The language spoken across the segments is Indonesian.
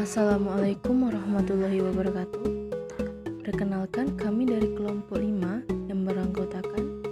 Assalamualaikum warahmatullahi wabarakatuh. Perkenalkan, kami dari kelompok 5 yang beranggotakan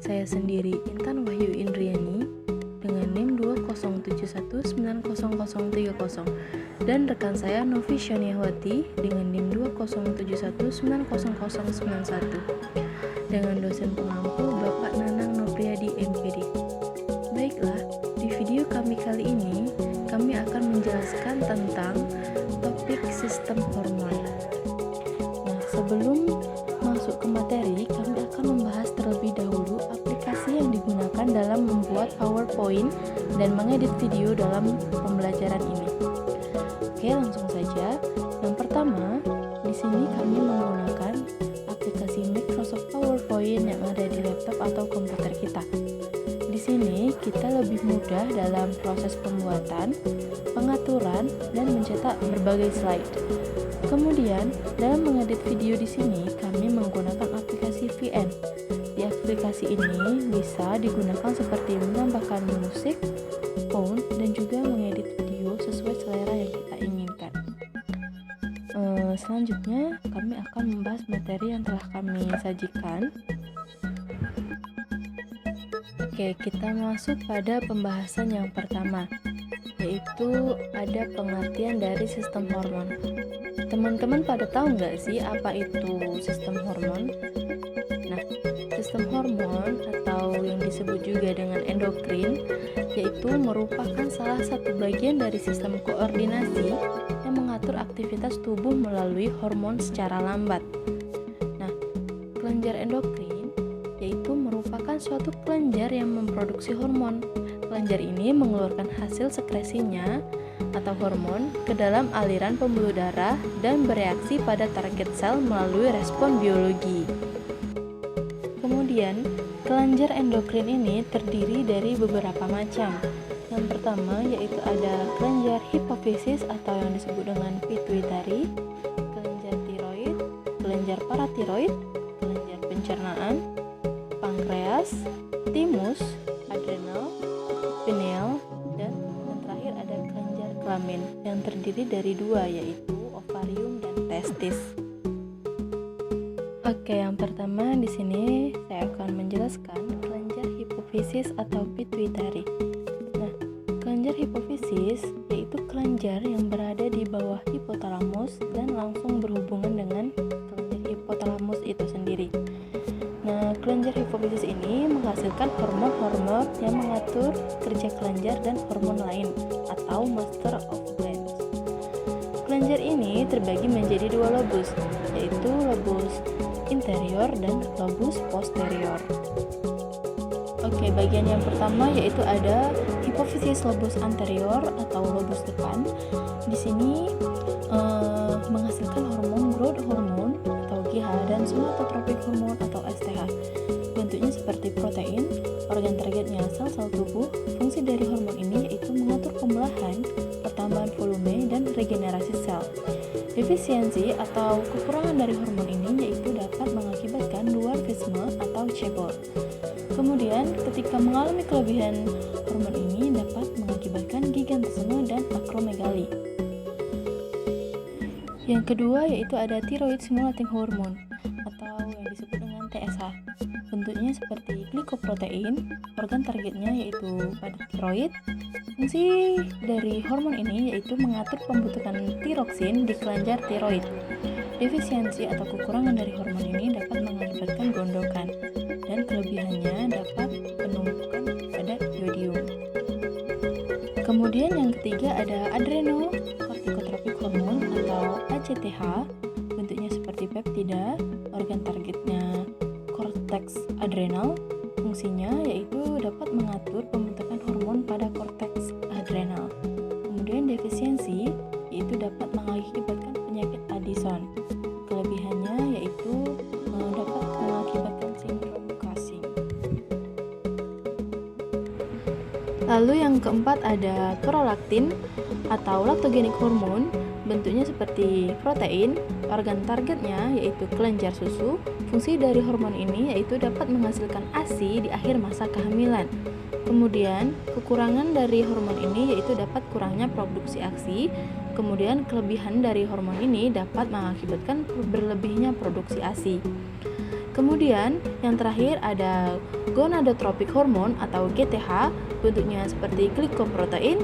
saya sendiri, Intan Wahyu Indriani dengan NIM 207190030 dan rekan saya Novi Syaniahwati dengan NIM 207190091 dengan dosen pengampu Bapak Nanang Nopriadi MPD. Baiklah, di video kami kali ini kami akan menjelaskan tentang topik sistem hormon. Nah, sebelum masuk ke materi, kami akan membahas terlebih dahulu aplikasi yang digunakan dalam membuat PowerPoint dan mengedit video dalam pembelajaran ini. Oke, langsung saja. Yang pertama, di sini kami menggunakan aplikasi Microsoft PowerPoint yang ada di laptop atau komputer kita. Di sini kita lebih mudah dalam proses pembuatan, pengaturan, dan mencetak berbagai slide. Kemudian, dalam mengedit video di sini kami menggunakan aplikasi VN. Di aplikasi ini bisa digunakan seperti menambahkan musik, font, dan juga mengedit video sesuai selera yang kita inginkan. Selanjutnya, kami akan membahas materi yang telah kami sajikan. Oke, kita masuk pada pembahasan yang pertama, yaitu ada pengertian dari sistem hormon. Teman-teman pada tahu nggak sih apa itu sistem hormon? Nah, sistem hormon atau yang disebut juga dengan endokrin, yaitu merupakan salah satu bagian dari sistem koordinasi yang mengatur aktivitas tubuh melalui hormon secara lambat. Nah, kelenjar endokrin yaitu merupakan suatu kelenjar yang memproduksi hormon. Kelenjar ini mengeluarkan hasil sekresinya atau hormon ke dalam aliran pembuluh darah dan bereaksi pada target sel melalui respon biologi. Kemudian, kelenjar endokrin ini terdiri dari beberapa macam. Yang pertama yaitu ada kelenjar hipofisis atau yang disebut dengan pituitari, kelenjar tiroid, kelenjar paratiroid, kelenjar pencernaan, pankreas, timus, adrenal, pineal, dan yang terakhir ada kelenjar kelamin yang terdiri dari dua, yaitu ovarium dan testis. Oke, yang pertama di sini saya akan menjelaskan kelenjar hipofisis atau pituitari. Nah, kelenjar hipofisis yaitu kelenjar yang berada di bawah hipotalamus dan langsung berhubungan dengan kelenjar hipotalamus itu sendiri. Nah, kelenjar hipofisis ini menghasilkan hormon-hormon yang mengatur kerja kelenjar dan hormon lain atau master of glands. Kelenjar ini terbagi menjadi dua lobus, yaitu lobus interior dan lobus posterior. Oke, bagian yang pertama yaitu ada hipofisis lobus anterior atau lobus depan. Di sini menghasilkan hormon growth hormone atau GH dan somatotropik hormone atau STH. Bentuknya seperti protein, organ targetnya sel-sel tubuh. Fungsi dari hormon ini yaitu mengatur pembelahan, pertambahan volume, dan regenerasi sel. Defisiensi atau kekurangan dari hormon ini yaitu dapat mengakibatkan dwarfisme atau cebol. Kemudian, ketika mengalami kelebihan hormon ini dapat mengakibatkan gigantisme dan akromegali. Yang kedua yaitu ada thyroid stimulating hormone atau yang disebut dengan TSH. Bentuknya seperti glikoprotein, organ targetnya yaitu pada tiroid. Fungsi dari hormon ini yaitu mengatur pembentukan tiroksin di kelenjar tiroid. Defisiensi atau kekurangan dari hormon ini dapat mengakibatkan gondokan dan kelebihannya dapat penumpukan pada iodium. Kemudian yang ketiga ada adrenocorticotropic hormone atau ACTH. Bentuknya seperti peptida, organ targetnya korteks adrenal. Fungsinya yaitu dapat mengatur pembentukan hormon pada korteks adrenal. Kemudian defisiensi yaitu dapat mengakibatkan penyakit Addison. Kelebihannya yaitu dapat mengakibatkan sindrom Cushing. Lalu yang keempat ada prolaktin atau lactogenic hormone. Bentuknya seperti protein, organ targetnya yaitu kelenjar susu. Fungsi dari hormon ini yaitu dapat menghasilkan ASI di akhir masa kehamilan. Kemudian, kekurangan dari hormon ini yaitu dapat kurangnya produksi AKSI. Kemudian, kelebihan dari hormon ini dapat mengakibatkan berlebihnya produksi ASI. Kemudian, yang terakhir ada gonadotrophic hormone atau GTH, bentuknya seperti glikoprotein.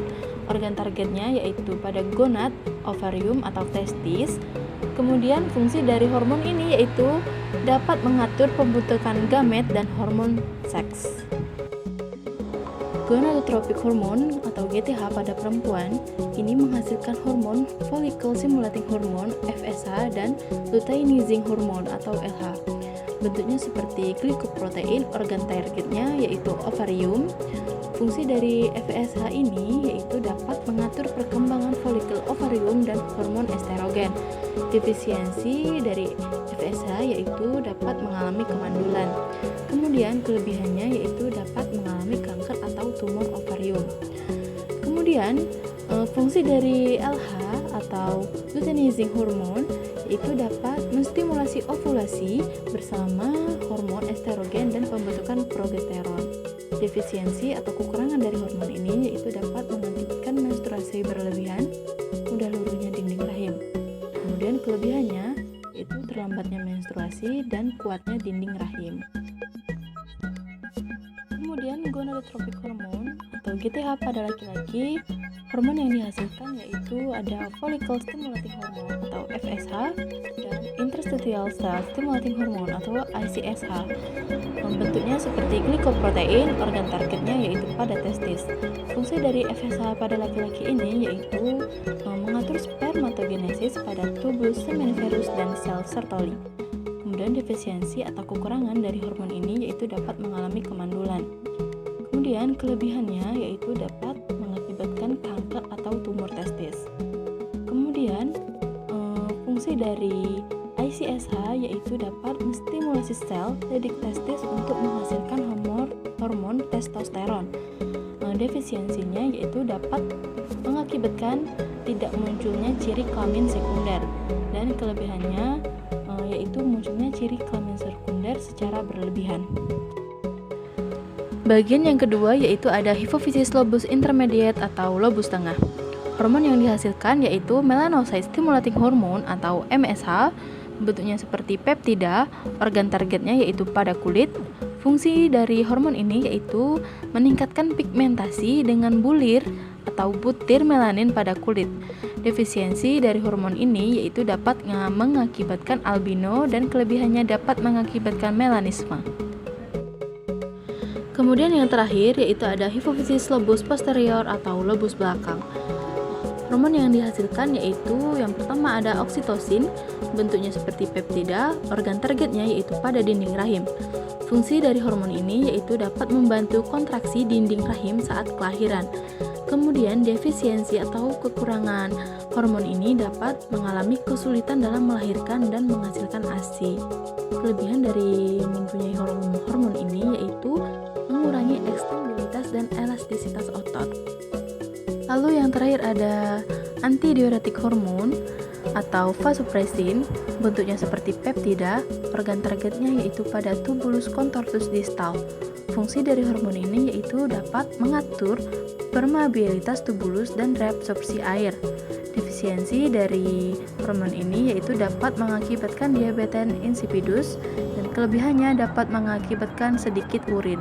Organ targetnya yaitu pada gonad, ovarium atau testis. Kemudian, fungsi dari hormon ini yaitu dapat mengatur pembentukan gamet dan hormon seks. Gonadotrophic hormone atau GTH pada perempuan ini menghasilkan hormon follicle stimulating hormone FSH dan luteinizing hormone atau LH. Bentuknya seperti glikoprotein, organ targetnya yaitu ovarium. Fungsi dari FSH ini yaitu dapat mengatur perkembangan folikel ovarium dan hormon estrogen. Defisiensi dari FSH yaitu dapat mengalami kemandulan. Kemudian kelebihannya yaitu dapat mengalami kanker atau tumor ovarium. Kemudian fungsi dari LH atau luteinizing hormone yaitu dapat menstimulasi ovulasi bersama hormon estrogen dan pembentukan progesteron. Defisiensi atau kekurangan dari hormon ini yaitu dapat mengakibatkan menstruasi berlebihan, mudah luruhnya dinding rahim. Kemudian kelebihannya yaitu terlambatnya menstruasi dan kuatnya dinding rahim. Kemudian gonadotrophic hormone atau GTH pada laki-laki, hormon yang dihasilkan yaitu ada follicle stimulating hormone atau FSH dan interstitial cell stimulating hormone atau ICSH. Bentuknya seperti glikoprotein, organ targetnya yaitu pada testis. Fungsi dari FSH pada laki-laki ini yaitu mengatur spermatogenesis pada tubulus seminiferus dan sel Sertoli. Kemudian defisiensi atau kekurangan dari hormon ini yaitu dapat mengalami kemandulan. Kemudian kelebihannya yaitu dapat mengakibatkan kanker atau tumor testis. Kemudian fungsi dari ICSH yaitu dapat menstimulasi sel didik testis untuk menghasilkan hormon testosteron. Defisiensinya yaitu dapat mengakibatkan tidak munculnya ciri kelamin sekunder, dan kelebihannya yaitu munculnya ciri kelamin sekunder secara berlebihan. Bagian yang kedua yaitu ada hypophysis lobus intermediate atau lobus tengah. Hormon yang dihasilkan yaitu melanocyte stimulating hormone atau MSH, bentuknya seperti peptida, organ targetnya yaitu pada kulit. Fungsi dari hormon ini yaitu meningkatkan pigmentasi dengan bulir atau butir melanin pada kulit. Defisiensi dari hormon ini yaitu dapat mengakibatkan albino dan kelebihannya dapat mengakibatkan melanisme. Kemudian yang terakhir yaitu ada hypophysis lobus posterior atau lobus belakang. Hormon yang dihasilkan yaitu yang pertama ada oksitosin, bentuknya seperti peptida, organ targetnya yaitu pada dinding rahim. Fungsi dari hormon ini yaitu dapat membantu kontraksi dinding rahim saat kelahiran. Kemudian defisiensi atau kekurangan hormon ini dapat mengalami kesulitan dalam melahirkan dan menghasilkan ASI. Kelebihan dari mempunyai hormon ini yaitu mengurangi ekstensibilitas dan elastisitas otot. Lalu yang terakhir ada antidiuretik hormon atau vasopressin, bentuknya seperti peptida, organ targetnya yaitu pada tubulus contortus distal. Fungsi dari hormon ini yaitu dapat mengatur permeabilitas tubulus dan reabsorpsi air. Defisiensi dari hormon ini yaitu dapat mengakibatkan diabetes insipidus dan kelebihannya dapat mengakibatkan sedikit urin.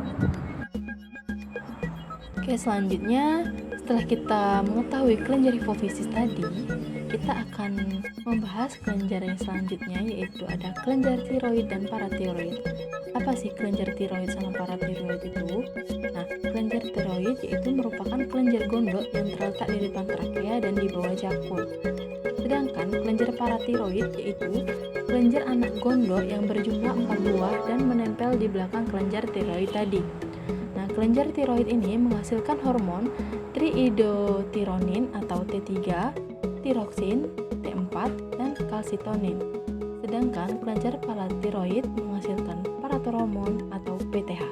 Oke, selanjutnya setelah kita mengetahui kelenjar hipofisis tadi, kita akan membahas kelenjar yang selanjutnya yaitu ada kelenjar tiroid dan paratiroid. Apa sih kelenjar tiroid sama paratiroid itu? Nah, kelenjar tiroid yaitu merupakan kelenjar gondok yang terletak di depan trakea dan di bawah jakun. Sedangkan kelenjar paratiroid yaitu kelenjar anak gondok yang berjumlah 4 buah dan menempel di belakang kelenjar tiroid tadi. Nah, kelenjar tiroid ini menghasilkan hormon triiodothyronin atau T3, tiroksin, T4, dan kalsitonin. Sedangkan kelenjar paratiroid menghasilkan paratormon atau PTH.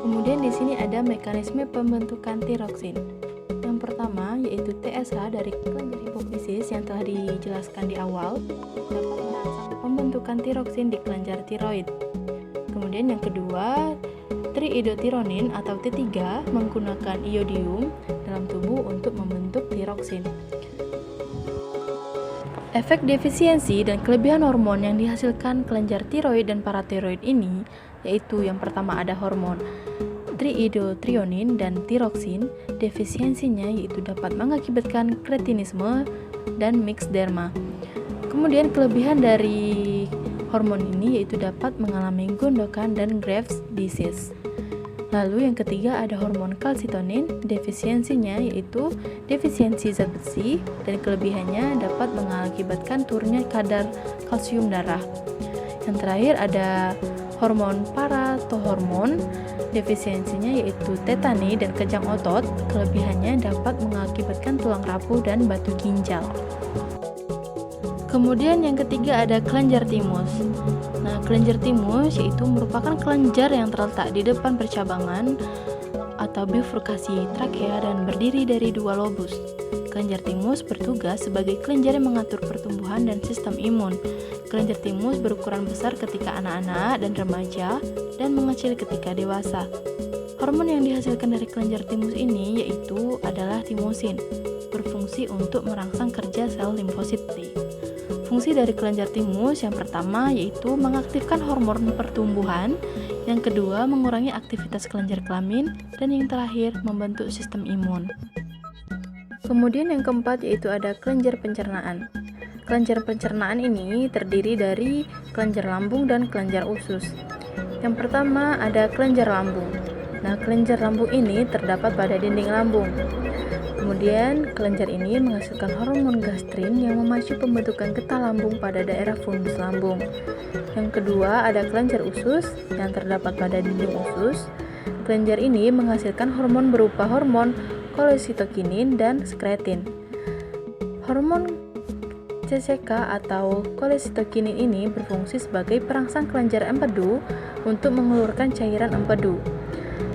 Kemudian di sini ada mekanisme pembentukan tiroksin. Yang pertama yaitu TSH dari kelenjar hipofisis yang telah dijelaskan di awal dapat merangsang pembentukan tiroksin di kelenjar tiroid. Kemudian yang kedua Triiodothyronin atau T3 menggunakan iodium dalam tubuh untuk membentuk tiroksin. Efek defisiensi dan kelebihan hormon yang dihasilkan kelenjar tiroid dan paratiroid ini yaitu yang pertama ada hormon triiodothyronin dan tiroksin. Defisiensinya yaitu dapat mengakibatkan kretinisme dan mixederma. Kemudian kelebihan dari hormon ini yaitu dapat mengalami gondokan dan Graves' disease. Lalu yang ketiga ada hormon kalsitonin. Defisiensinya yaitu defisiensi zat besi dan kelebihannya dapat mengakibatkan turunnya kadar kalsium darah. Yang terakhir ada hormon paratohormon. Defisiensinya yaitu tetani dan kejang otot. Kelebihannya dapat mengakibatkan tulang rapuh dan batu ginjal. Kemudian yang ketiga ada kelenjar timus. Nah, kelenjar timus yaitu merupakan kelenjar yang terletak di depan percabangan atau bifurkasi trakea dan berdiri dari dua lobus. Kelenjar timus bertugas sebagai kelenjar yang mengatur pertumbuhan dan sistem imun. Kelenjar timus berukuran besar ketika anak-anak dan remaja dan mengecil ketika dewasa. Hormon yang dihasilkan dari kelenjar timus ini yaitu adalah timosin, berfungsi untuk merangsang kerja sel limfosit T. Fungsi dari kelenjar timus yang pertama yaitu mengaktifkan hormon pertumbuhan, yang kedua mengurangi aktivitas kelenjar kelamin, dan yang terakhir membentuk sistem imun. Kemudian yang keempat yaitu ada kelenjar pencernaan. Kelenjar pencernaan ini terdiri dari kelenjar lambung dan kelenjar usus. Yang pertama ada kelenjar lambung. Nah, kelenjar lambung ini terdapat pada dinding lambung. Kemudian, kelenjar ini menghasilkan hormon gastrin yang memacu pembentukan getah lambung pada daerah fundus lambung. Yang kedua, ada kelenjar usus yang terdapat pada dinding usus. Kelenjar ini menghasilkan hormon berupa hormon kolesitokinin dan skretin. Hormon CCK atau kolesitokinin ini berfungsi sebagai perangsang kelenjar empedu untuk mengeluarkan cairan empedu.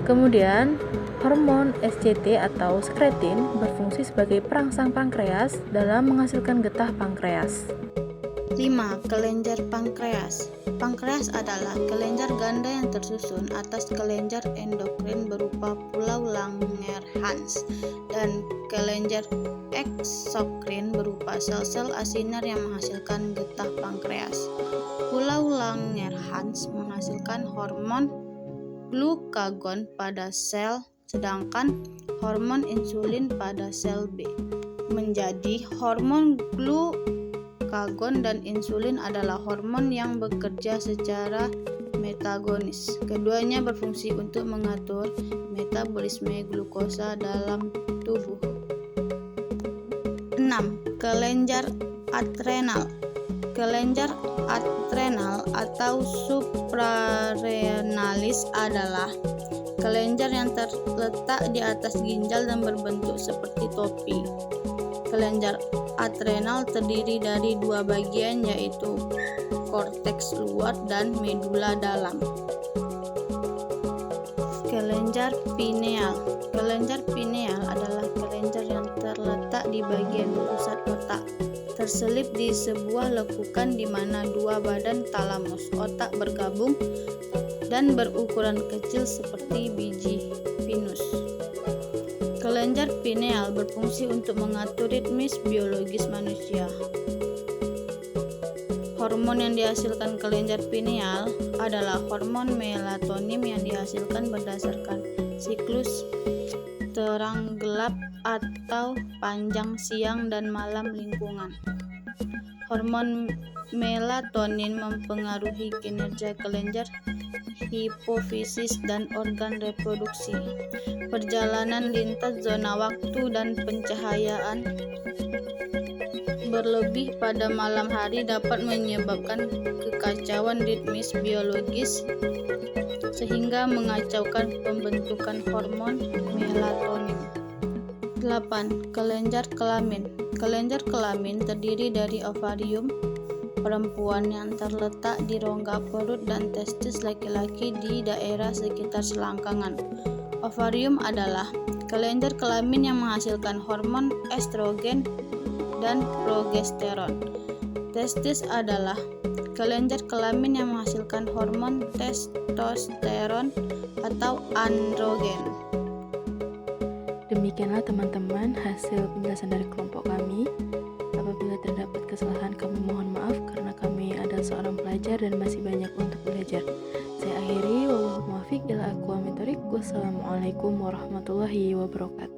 Kemudian, hormon SCT atau skretin berfungsi sebagai perangsang pankreas dalam menghasilkan getah pankreas. 5. Kelenjar pankreas. Pankreas adalah kelenjar ganda yang tersusun atas kelenjar endokrin berupa pulau Langerhans dan kelenjar eksokrin berupa sel-sel asinar yang menghasilkan getah pankreas. Pulau Langerhans menghasilkan hormon glukagon pada sel, sedangkan hormon insulin pada sel B. Menjadi hormon glukagon dan insulin adalah hormon yang bekerja secara metagonis. Keduanya berfungsi untuk mengatur metabolisme glukosa dalam tubuh. 6. Kelenjar adrenal. Kelenjar adrenal atau suprarenalis adalah kelenjar yang terletak di atas ginjal dan berbentuk seperti topi. Kelenjar adrenal terdiri dari dua bagian yaitu korteks luar dan medula dalam. Kelenjar pineal. Kelenjar pineal adalah kelenjar yang terletak di bagian pusat otak, terselip di sebuah lekukan di mana dua badan talamus otak bergabung dan berukuran kecil seperti biji pinus. Kelenjar pineal berfungsi untuk mengatur ritmis biologis manusia. Hormon yang dihasilkan kelenjar pineal adalah hormon melatonin yang dihasilkan berdasarkan siklus terang gelap atau panjang siang dan malam lingkungan. Hormon melatonin mempengaruhi kinerja kelenjar hipofisis dan organ reproduksi. Perjalanan lintas zona waktu dan pencahayaan berlebih pada malam hari dapat menyebabkan kekacauan ritmis biologis sehingga mengacaukan pembentukan hormon melatonin. 8. Kelenjar kelamin. Kelenjar kelamin terdiri dari ovarium perempuan yang terletak di rongga perut dan testis laki-laki di daerah sekitar selangkangan. Ovarium adalah kelenjar kelamin yang menghasilkan hormon estrogen dan progesteron. Testis adalah kelenjar kelamin yang menghasilkan hormon testosteron atau androgen. Demikianlah teman-teman hasil penjelasan dari kelompok kami. Apabila terdapat kesalahan kami mohon maaf karena kami adalah seorang pelajar dan masih banyak untuk belajar. Saya akhiri, wallahu muwaffiq ila aqwamit thoriq. Wassalamualaikum warahmatullahi wabarakatuh.